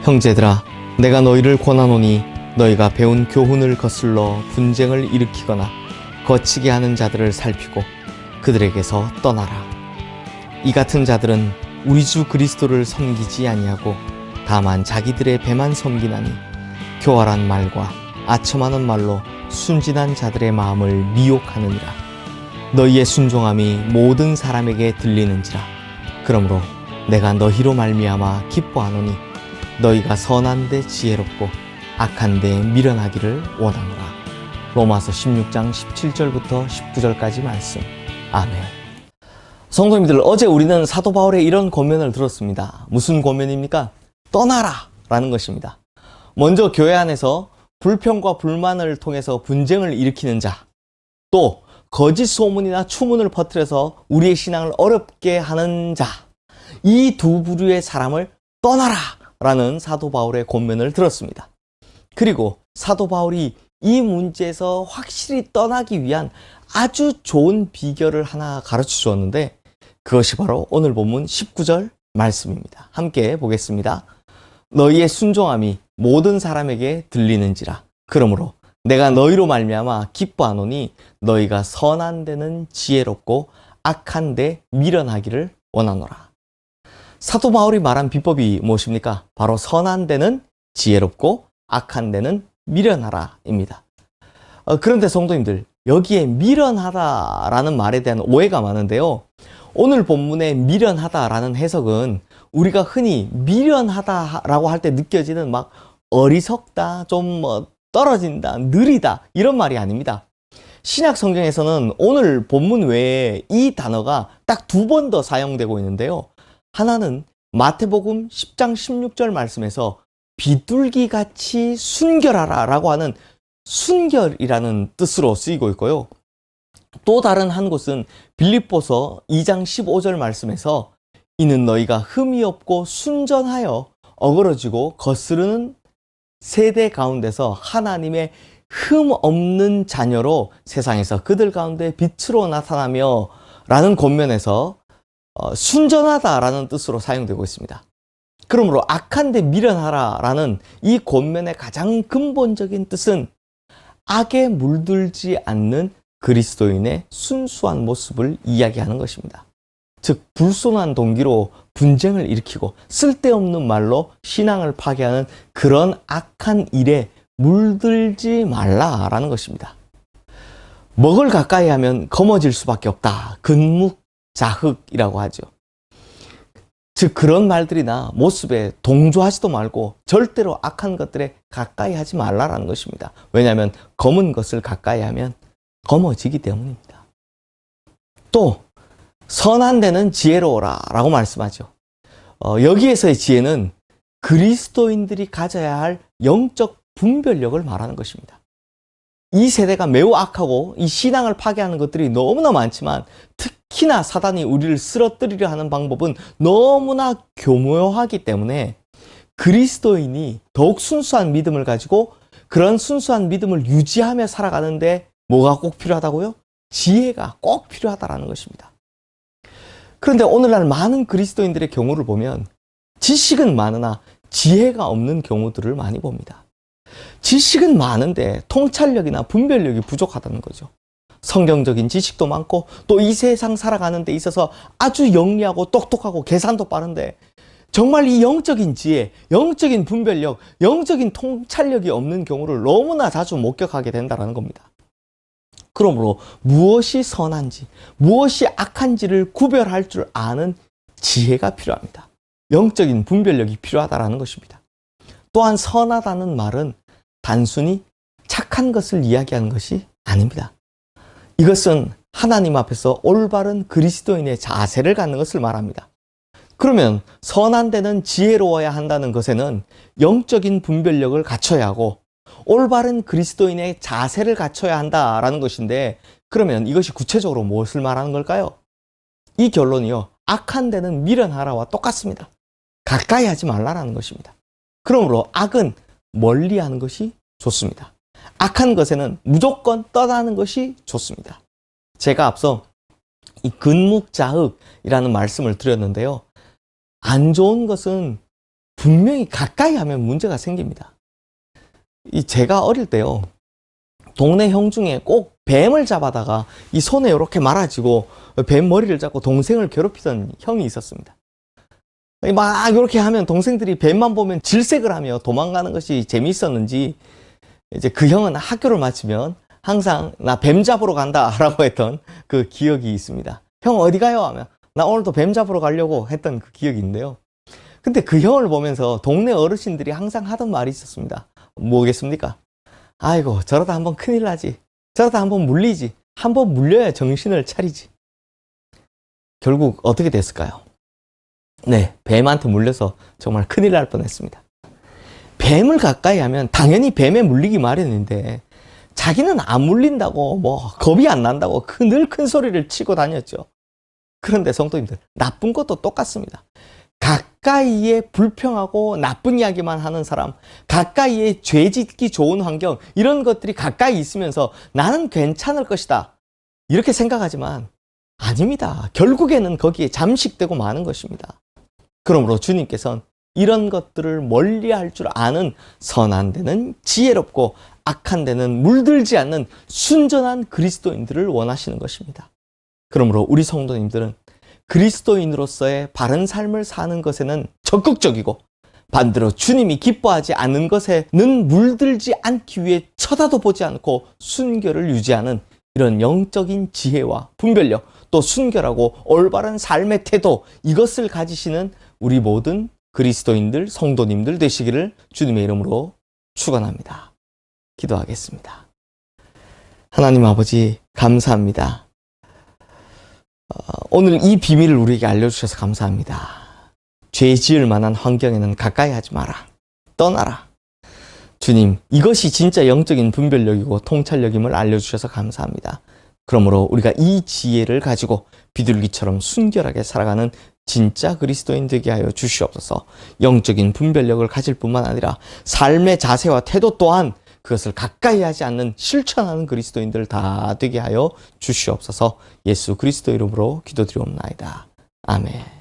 형제들아, 내가 너희를 권하노니 너희가 배운 교훈을 거슬러 분쟁을 일으키거나 거치게 하는 자들을 살피고 그들에게서 떠나라. 이 같은 자들은 우리 주 그리스도를 섬기지 아니하고 다만 자기들의 배만 섬기나니 교활한 말과 아첨하는 말로 순진한 자들의 마음을 미혹하느니라. 너희의 순종함이 모든 사람에게 들리는지라. 그러므로 내가 너희로 말미암아 기뻐하노니 너희가 선한데 지혜롭고 악한데 미련하기를 원하노라. 로마서 16장 17절부터 19절까지 말씀. 아멘. 성도님들, 어제 우리는 사도 바울의 이런 권면을 들었습니다. 무슨 권면입니까? 떠나라 라는 것입니다. 먼저 교회 안에서 불평과 불만을 통해서 분쟁을 일으키는 자, 또 거짓 소문이나 추문을 퍼뜨려서 우리의 신앙을 어렵게 하는 자, 이 두 부류의 사람을 떠나라 라는 사도 바울의 권면을 들었습니다. 그리고 사도 바울이 이 문제에서 확실히 떠나기 위한 아주 좋은 비결을 하나 가르쳐 주었는데, 그것이 바로 오늘 본문 19절 말씀입니다. 함께 보겠습니다. 너희의 순종함이 모든 사람에게 들리는지라. 그러므로 내가 너희로 말미암아 기뻐하노니 너희가 선한 데는 지혜롭고 악한 데 미련하기를 원하노라. 사도 바울이 말한 비법이 무엇입니까? 바로 선한 데는 지혜롭고 악한 데는 미련하라입니다. 그런데 성도님들, 여기에 미련하다라는 말에 대한 오해가 많은데요. 오늘 본문의 미련하다라는 해석은 우리가 흔히 미련하다라고 할 때 느껴지는 막 어리석다, 좀 떨어진다, 느리다 이런 말이 아닙니다. 신약 성경에서는 오늘 본문 외에 이 단어가 딱 2번 더 사용되고 있는데요. 하나는 마태복음 10장 16절 말씀에서 비둘기같이 순결하라 라고 하는 순결이라는 뜻으로 쓰이고 있고요. 또 다른 한 곳은 빌립보서 2장 15절 말씀에서 이는 너희가 흠이 없고 순전하여 어그러지고 거스르는 세대 가운데서 하나님의 흠 없는 자녀로 세상에서 그들 가운데 빛으로 나타나며 라는 권면에서 순전하다라는 뜻으로 사용되고 있습니다. 그러므로 악한데 미련하라라는 이 권면의 가장 근본적인 뜻은 악에 물들지 않는 그리스도인의 순수한 모습을 이야기하는 것입니다. 즉, 불손한 동기로 분쟁을 일으키고 쓸데없는 말로 신앙을 파괴하는 그런 악한 일에 물들지 말라라는 것입니다. 먹을 가까이 하면 검어질 수밖에 없다. 근묵자흑이라고 하죠. 즉, 그런 말들이나 모습에 동조하지도 말고 절대로 악한 것들에 가까이 하지 말라라는 것입니다. 왜냐하면 검은 것을 가까이 하면 검어지기 때문입니다. 또 선한 데는 지혜로워라 라고 말씀하죠. 여기에서의 지혜는 그리스도인들이 가져야 할 영적 분별력을 말하는 것입니다. 이 세대가 매우 악하고 이 신앙을 파괴하는 것들이 너무나 많지만 특히나 사단이 우리를 쓰러뜨리려 하는 방법은 너무나 교묘하기 때문에 그리스도인이 더욱 순수한 믿음을 가지고 그런 순수한 믿음을 유지하며 살아가는데 뭐가 꼭 필요하다고요? 지혜가 꼭 필요하다라는 것입니다. 그런데 오늘날 많은 그리스도인들의 경우를 보면 지식은 많으나 지혜가 없는 경우들을 많이 봅니다. 지식은 많은데 통찰력이나 분별력이 부족하다는 거죠. 성경적인 지식도 많고 또 이 세상 살아가는 데 있어서 아주 영리하고 똑똑하고 계산도 빠른데 정말 이 영적인 지혜, 영적인 분별력, 영적인 통찰력이 없는 경우를 너무나 자주 목격하게 된다는 겁니다. 그러므로 무엇이 선한지, 무엇이 악한지를 구별할 줄 아는 지혜가 필요합니다. 영적인 분별력이 필요하다는 것입니다. 또한 선하다는 말은 단순히 착한 것을 이야기하는 것이 아닙니다. 이것은 하나님 앞에서 올바른 그리스도인의 자세를 갖는 것을 말합니다. 그러면 선한 데는 지혜로워야 한다는 것에는 영적인 분별력을 갖춰야 하고 올바른 그리스도인의 자세를 갖춰야 한다라는 것인데, 그러면 이것이 구체적으로 무엇을 말하는 걸까요? 이 결론이요, 악한 데는 미련하라와 똑같습니다. 가까이 하지 말라라는 것입니다. 그러므로 악은 멀리하는 것이 좋습니다. 악한 것에는 무조건 떠나는 것이 좋습니다. 제가 앞서 이 근묵자흑이라는 말씀을 드렸는데요. 안 좋은 것은 분명히 가까이 하면 문제가 생깁니다. 제가 어릴 때요, 동네 형 중에 꼭 뱀을 잡아다가 이 손에 이렇게 말아지고 뱀 머리를 잡고 동생을 괴롭히던 형이 있었습니다. 막 이렇게 하면 동생들이 뱀만 보면 질색을 하며 도망가는 것이 재미있었는지, 이제 그 형은 학교를 마치면 항상 나 뱀 잡으러 간다 라고 했던 그 기억이 있습니다. 형 어디 가요? 하면 나 오늘도 뱀 잡으러 가려고 했던 그 기억이 있는데요. 근데 그 형을 보면서 동네 어르신들이 항상 하던 말이 있었습니다. 뭐겠습니까? 아이고, 저러다 한번 큰일 나지. 저러다 한번 물리지. 한번 물려야 정신을 차리지. 결국 어떻게 됐을까요? 네, 뱀한테 물려서 정말 큰일 날 뻔했습니다. 뱀을 가까이 하면 당연히 뱀에 물리기 마련인데, 자기는 안 물린다고 겁이 안 난다고 늘 큰 소리를 치고 다녔죠. 그런데 성도님들, 나쁜 것도 똑같습니다. 가까이에 불평하고 나쁜 이야기만 하는 사람, 가까이에 죄 짓기 좋은 환경, 이런 것들이 가까이 있으면서 나는 괜찮을 것이다, 이렇게 생각하지만 아닙니다. 결국에는 거기에 잠식되고 마는 것입니다. 그러므로 주님께서는 이런 것들을 멀리할 줄 아는 선한 데는 지혜롭고 악한 데는 물들지 않는 순전한 그리스도인들을 원하시는 것입니다. 그러므로 우리 성도님들은 그리스도인으로서의 바른 삶을 사는 것에는 적극적이고, 반대로 주님이 기뻐하지 않는 것에는 물들지 않기 위해 쳐다도 보지 않고 순결을 유지하는 이런 영적인 지혜와 분별력, 또 순결하고 올바른 삶의 태도, 이것을 가지시는 우리 모든 그리스도인들, 성도님들 되시기를 주님의 이름으로 축원합니다. 기도하겠습니다. 하나님 아버지, 감사합니다. 오늘 이 비밀을 우리에게 알려주셔서 감사합니다. 죄 지을 만한 환경에는 가까이 하지 마라. 떠나라. 주님, 이것이 진짜 영적인 분별력이고 통찰력임을 알려주셔서 감사합니다. 그러므로 우리가 이 지혜를 가지고 비둘기처럼 순결하게 살아가는 진짜 그리스도인 되게 하여 주시옵소서. 영적인 분별력을 가질 뿐만 아니라 삶의 자세와 태도 또한 그것을 가까이 하지 않는 실천하는 그리스도인들 다 되게 하여 주시옵소서. 예수 그리스도 이름으로 기도드리옵나이다. 아멘.